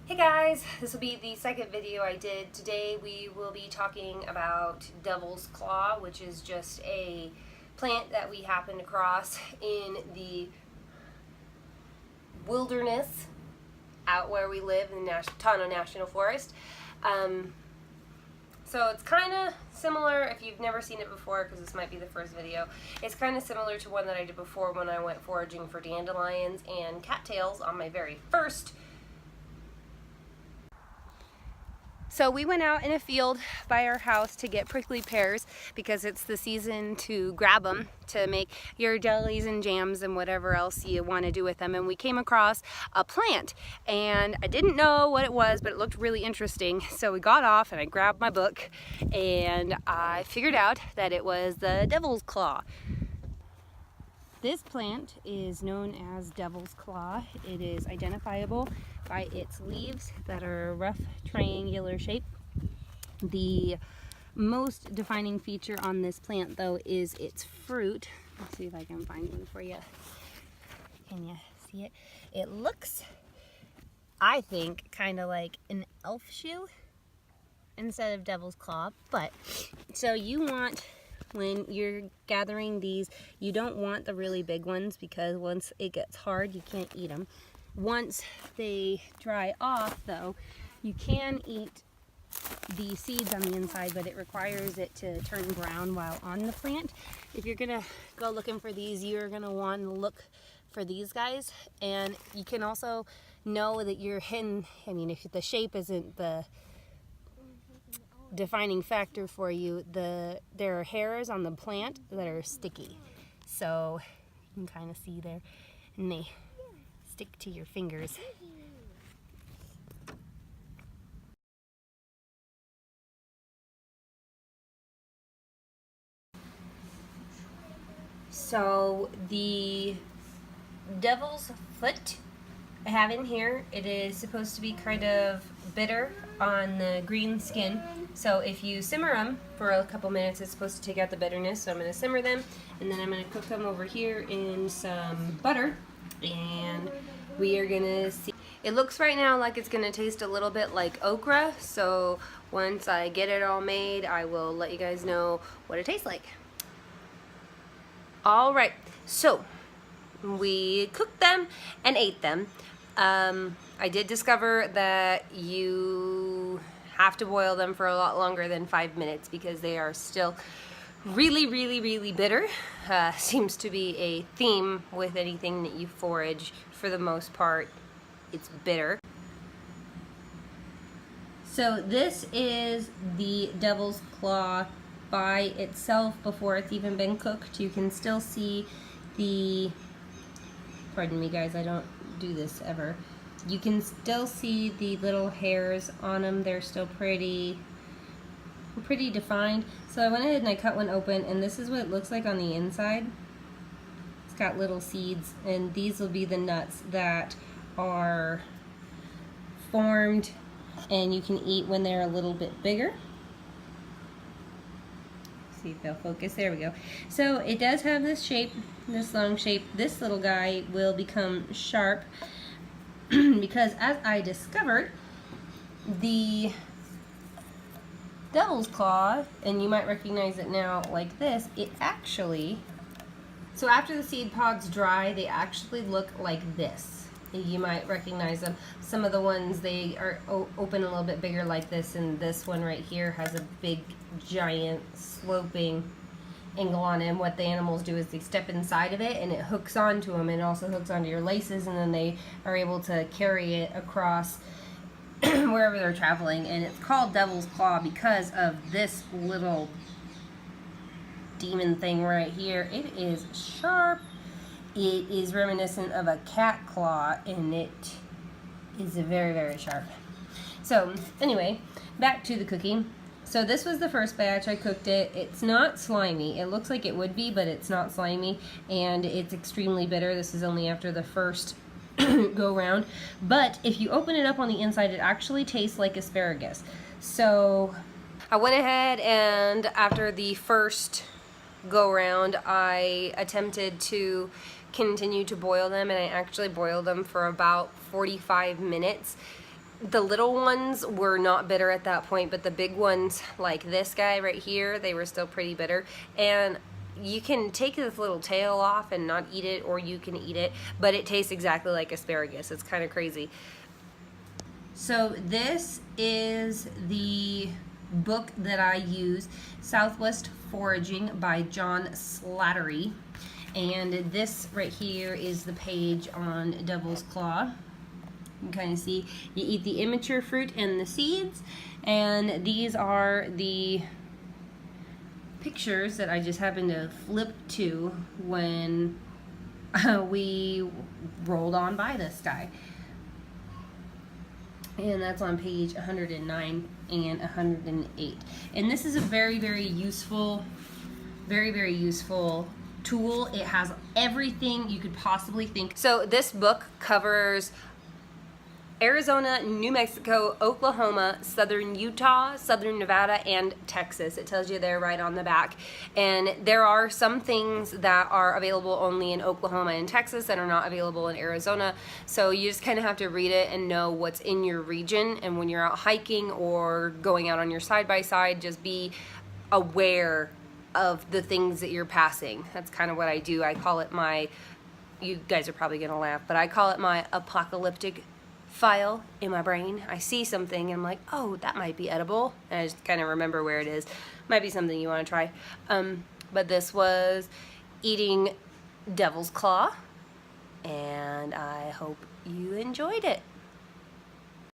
Hey guys, this will be the second video I did. Today we will be talking about devil's claw, which is just a plant that we happened across in the wilderness out where we live in the Tano National Forest. So it's kind of similar, if you've never seen it before, because this might be the first video, it's kind of similar to one that I did before when I went foraging for dandelions and cattails on my very first. So we went out in a field by our house to get prickly pears because it's the season to grab them to make your jellies and jams and whatever else you want to do with them. And we came across a plant and I didn't know what it was, but it looked really interesting. So we got off and I grabbed my book and I figured out that it was the devil's claw. This plant is known as devil's claw. It is identifiable by its leaves that are rough triangular shape. The most defining feature on this plant though is its fruit. Let's see if I can find one for you. Can you see it? It looks, I think, kind of like an elf shoe instead of devil's claw. But so you want, when you're gathering these, you don't want the really big ones because once it gets hard you can't eat them. Once they dry off though, you can eat the seeds on the inside, but it requires it to turn brown while on the plant. If you're gonna go looking for these, you're gonna want to look for these guys. And you can also know that you're hidden, I mean, if the shape isn't the defining factor for you, there are hairs on the plant that are sticky, so you can kind of see there, and they stick to your fingers. So the devil's foot I have in here, it is supposed to be kind of bitter on the green skin. So if you simmer them for a couple minutes, it's supposed to take out the bitterness. So I'm going to simmer them, and then I'm going to cook them over here in some butter, and we are going to see. It looks right now like it's going to taste a little bit like okra, so once I get it all made, I will let you guys know what it tastes like. Alright, so we cooked them and ate them. I did discover that you have to boil them for a lot longer than 5 minutes because they are still really bitter. Seems to be a theme with anything that you forage. For the most part, it's bitter. So this is the devil's claw by itself before it's even been cooked. You can still see the, pardon me guys, I don't do this ever. You can still see the little hairs on them. They're still pretty defined. So I went ahead and I cut one open, and this is what it looks like on the inside. It's got little seeds, and these will be the nuts that are formed and you can eat when they're a little bit bigger. See if they'll focus. There we go. So it does have this shape, this long shape. This little guy will become sharp because, as I discovered, the devil's claw, and you might recognize it now like this, it actually, so after the seed pods dry, they actually look like this. You might recognize them. Some of the ones, they are open a little bit bigger like this, and this one right here has a big giant sloping angle on it. And what the animals do is they step inside of it and it hooks onto them, and it also hooks onto your laces, and then they are able to carry it across wherever they're traveling. And it's called devil's claw because of this little demon thing right here. It is sharp. It is reminiscent of a cat claw, and it is very sharp. So anyway, back to the cooking. So this was the first batch. I cooked it. It's not slimy. It looks like it would be, but it's not slimy, and it's extremely bitter. This is only after the first go round. But if you open it up on the inside, it actually tastes like asparagus. So I went ahead and after the first go round, I attempted to continue to boil them, and I actually boiled them for about 45 minutes. The little ones were not bitter at that point, but the big ones, like this guy right here, they were still pretty bitter. And you can take this little tail off and not eat it, or you can eat it, but it tastes exactly like asparagus. It's kind of crazy. So this is the book that I use, Southwest Foraging by John Slattery. And this right here is the page on Devil's Claw. You can kind of see you eat the immature fruit and the seeds, and these are the pictures that I just happened to flip to when we rolled on by this guy. And that's on page 109 and 108. And this is a very, very useful tool. It has everything you could possibly think. So this book covers Arizona, New Mexico, Oklahoma, southern Utah, southern Nevada, and Texas. It tells you there right on the back. And there are some things that are available only in Oklahoma and Texas that are not available in Arizona. So you just kind of have to read it and know what's in your region. And when you're out hiking or going out on your side-by-side, just be aware of the things that you're passing. That's kind of what I do. I call it my, you guys are probably gonna laugh, but I call it my apocalyptic file in my brain. I see something and I'm like, oh, that might be edible, and I just kind of remember where it is. Might be something you want to try. But this was eating Devil's Claw, and I hope you enjoyed it.